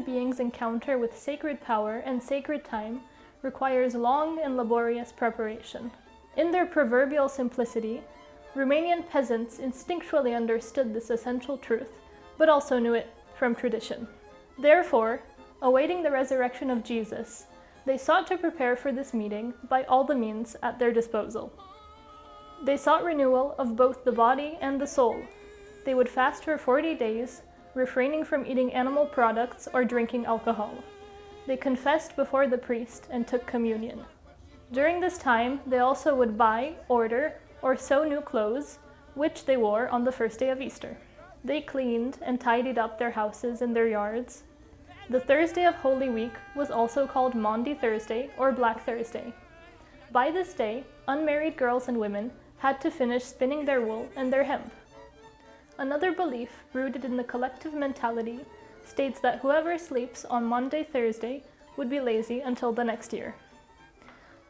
human beings' encounter with sacred power and sacred time requires long and laborious preparation. In their proverbial simplicity, Romanian peasants instinctually understood this essential truth, but also knew it from tradition. Therefore, awaiting the resurrection of Jesus, they sought to prepare for this meeting by all the means at their disposal. They sought renewal of both the body and the soul. They would fast for 40 days, refraining from eating animal products or drinking alcohol. They confessed before the priest and took communion. During this time, they also would buy, order, or sew new clothes, which they wore on the first day of Easter. They cleaned and tidied up their houses and their yards. The Thursday of Holy Week was also called Maundy Thursday or Black Thursday. By this day, unmarried girls and women had to finish spinning their wool and their hemp. Another belief, rooted in the collective mentality, states that whoever sleeps on Maundy Thursday would be lazy until the next year.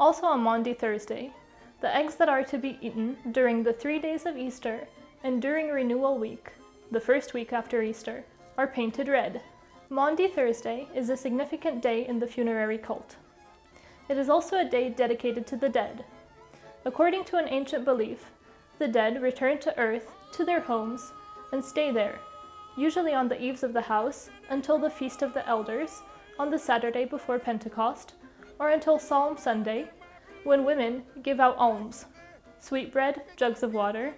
Also on Maundy Thursday, the eggs that are to be eaten during the 3 days of Easter and during Renewal Week, the first week after Easter, are painted red. Maundy Thursday is a significant day in the funerary cult. It is also a day dedicated to the dead. According to an ancient belief, the dead return to earth, to their homes, and stay there, usually on the eaves of the house, until the Feast of the Elders, on the Saturday before Pentecost, or until Palm Sunday, when women give out alms, sweetbread, jugs of water,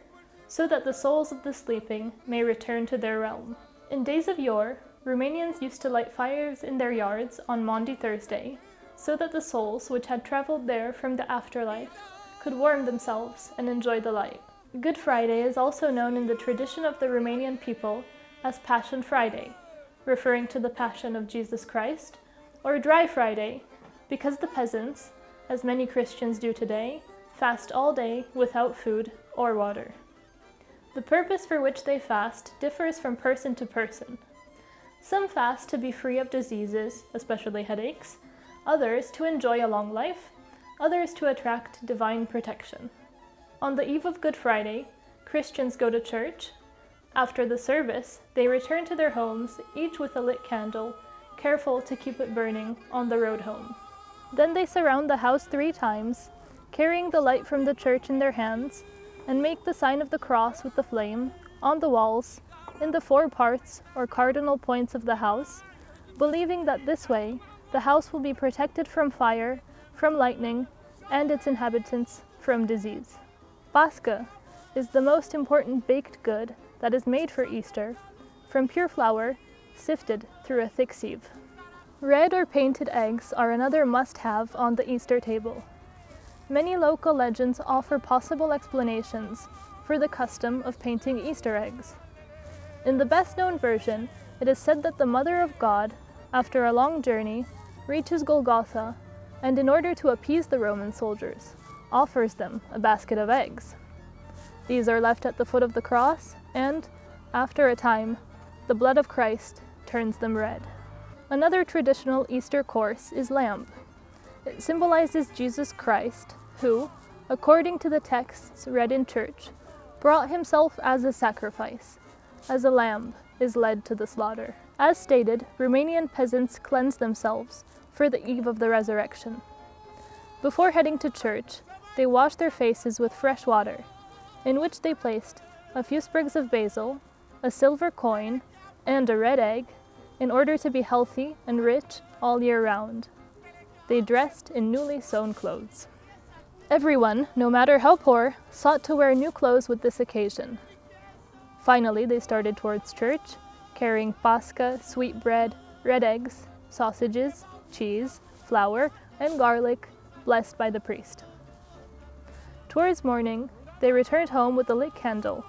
so that the souls of the sleeping may return to their realm. In days of yore, Romanians used to light fires in their yards on Maundy Thursday, so that the souls which had traveled there from the afterlife could warm themselves and enjoy the light. Good Friday is also known in the tradition of the Romanian people as Passion Friday, referring to the Passion of Jesus Christ, or Dry Friday, because the peasants, as many Christians do today, fast all day without food or water. The purpose for which they fast differs from person to person. Some fast to be free of diseases, especially headaches, others to enjoy a long life, others to attract divine protection. On the eve of Good Friday, Christians go to church. After the service, they return to their homes, each with a lit candle, careful to keep it burning on the road home. Then they surround the house 3 times, carrying the light from the church in their hands, and make the sign of the cross with the flame on the walls, in the 4 parts or cardinal points of the house, believing that this way the house will be protected from fire, from lightning, and its inhabitants from disease. Pasca is the most important baked good that is made for Easter, from pure flour, sifted through a thick sieve. Red or painted eggs are another must-have on the Easter table. Many local legends offer possible explanations for the custom of painting Easter eggs. In the best-known version, it is said that the Mother of God, after a long journey, reaches Golgotha, and in order to appease the Roman soldiers, offers them a basket of eggs. These are left at the foot of the cross, and, after a time, the blood of Christ turns them red. Another traditional Easter course is lamb. It symbolizes Jesus Christ, who, according to the texts read in church, brought himself as a sacrifice, as a lamb is led to the slaughter. As stated, Romanian peasants cleanse themselves for the eve of the resurrection. Before heading to church, they washed their faces with fresh water, in which they placed a few sprigs of basil, a silver coin, and a red egg, in order to be healthy and rich all year round. They dressed in newly sewn clothes. Everyone, no matter how poor, sought to wear new clothes with this occasion. Finally, they started towards church, carrying pasca, sweetbread, red eggs, sausages, cheese, flour, and garlic, blessed by the priest. Towards morning, they returned home with a lit candle,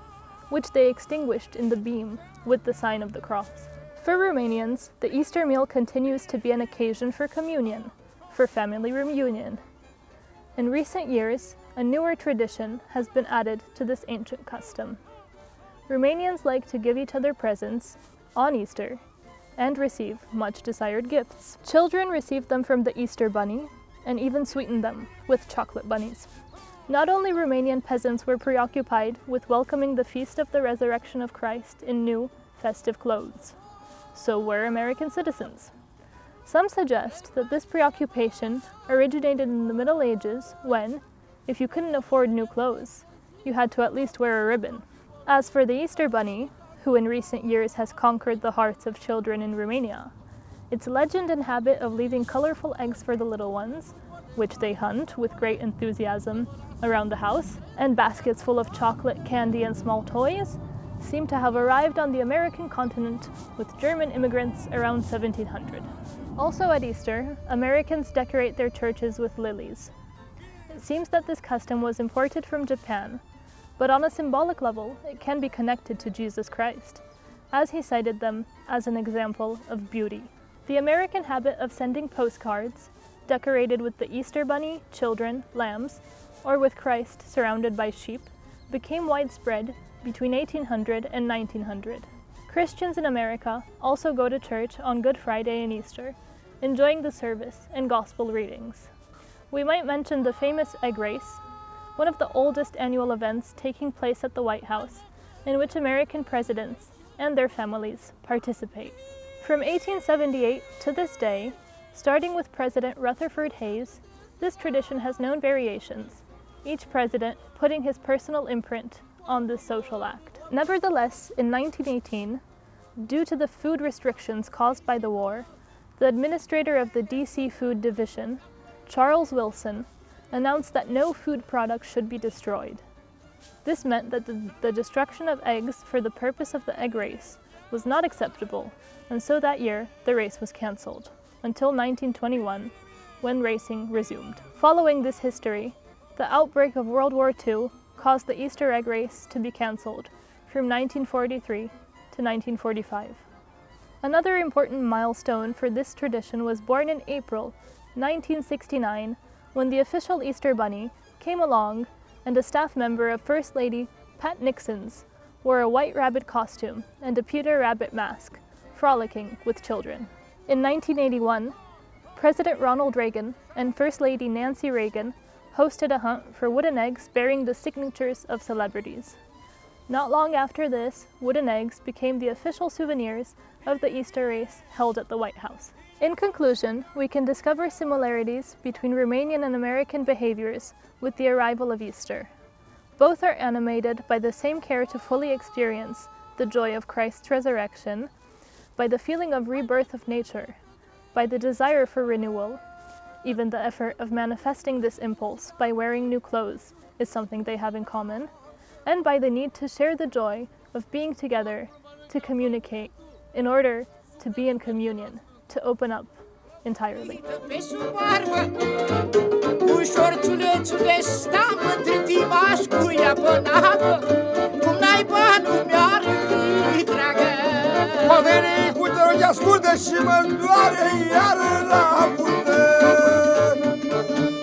which they extinguished in the beam with the sign of the cross. For Romanians, the Easter meal continues to be an occasion for communion, for family reunion. In recent years, a newer tradition has been added to this ancient custom. Romanians like to give each other presents on Easter and receive much desired gifts. Children receive them from the Easter bunny and even sweeten them with chocolate bunnies. Not only Romanian peasants were preoccupied with welcoming the feast of the resurrection of Christ in new, festive clothes. so were American citizens. Some suggest that this preoccupation originated in the Middle Ages when, if you couldn't afford new clothes, you had to at least wear a ribbon. As for the Easter Bunny, who in recent years has conquered the hearts of children in Romania, its legend and habit of leaving colorful eggs for the little ones, which they hunt with great enthusiasm around the house, and baskets full of chocolate, candy, and small toys, seem to have arrived on the American continent with German immigrants around 1700. Also at Easter, Americans decorate their churches with lilies. It seems that this custom was imported from Japan, but on a symbolic level, it can be connected to Jesus Christ, as he cited them as an example of beauty. The American habit of sending postcards, decorated with the Easter Bunny, children, lambs, or with Christ surrounded by sheep, became widespread between 1800 and 1900. Christians in America also go to church on Good Friday and Easter, enjoying the service and gospel readings. We might mention the famous egg race, one of the oldest annual events taking place at the White House, in which American presidents and their families participate. From 1878 to this day, starting with President Rutherford Hayes, this tradition has known variations, each president putting his personal imprint on this social act. Nevertheless, in 1918, due to the food restrictions caused by the war, the administrator of the DC Food Division, Charles Wilson, announced that no food products should be destroyed. This meant that the destruction of eggs for the purpose of the egg race was not acceptable, and so that year the race was cancelled, until 1921, when racing resumed. Following this history, the outbreak of World War II caused the Easter egg race to be cancelled from 1943 to 1945. Another important milestone for this tradition was born in April 1969, when the official Easter Bunny came along and a staff member of First Lady Pat Nixon's wore a white rabbit costume and a Peter Rabbit mask, frolicking with children. In 1981, President Ronald Reagan and First Lady Nancy Reagan hosted a hunt for wooden eggs bearing the signatures of celebrities. Not long after this, wooden eggs became the official souvenirs of the Easter race held at the White House. In conclusion, we can discover similarities between Romanian and American behaviors with the arrival of Easter. Both are animated by the same care to fully experience the joy of Christ's resurrection, by the feeling of rebirth of nature, by the desire for renewal. Even the effort of manifesting this impulse by wearing new clothes is something they have in common, and by the need to share the joy of being together, to communicate, in order to be in communion, to open up entirely. Mă veni cu te ascultă și mă îndoare iară.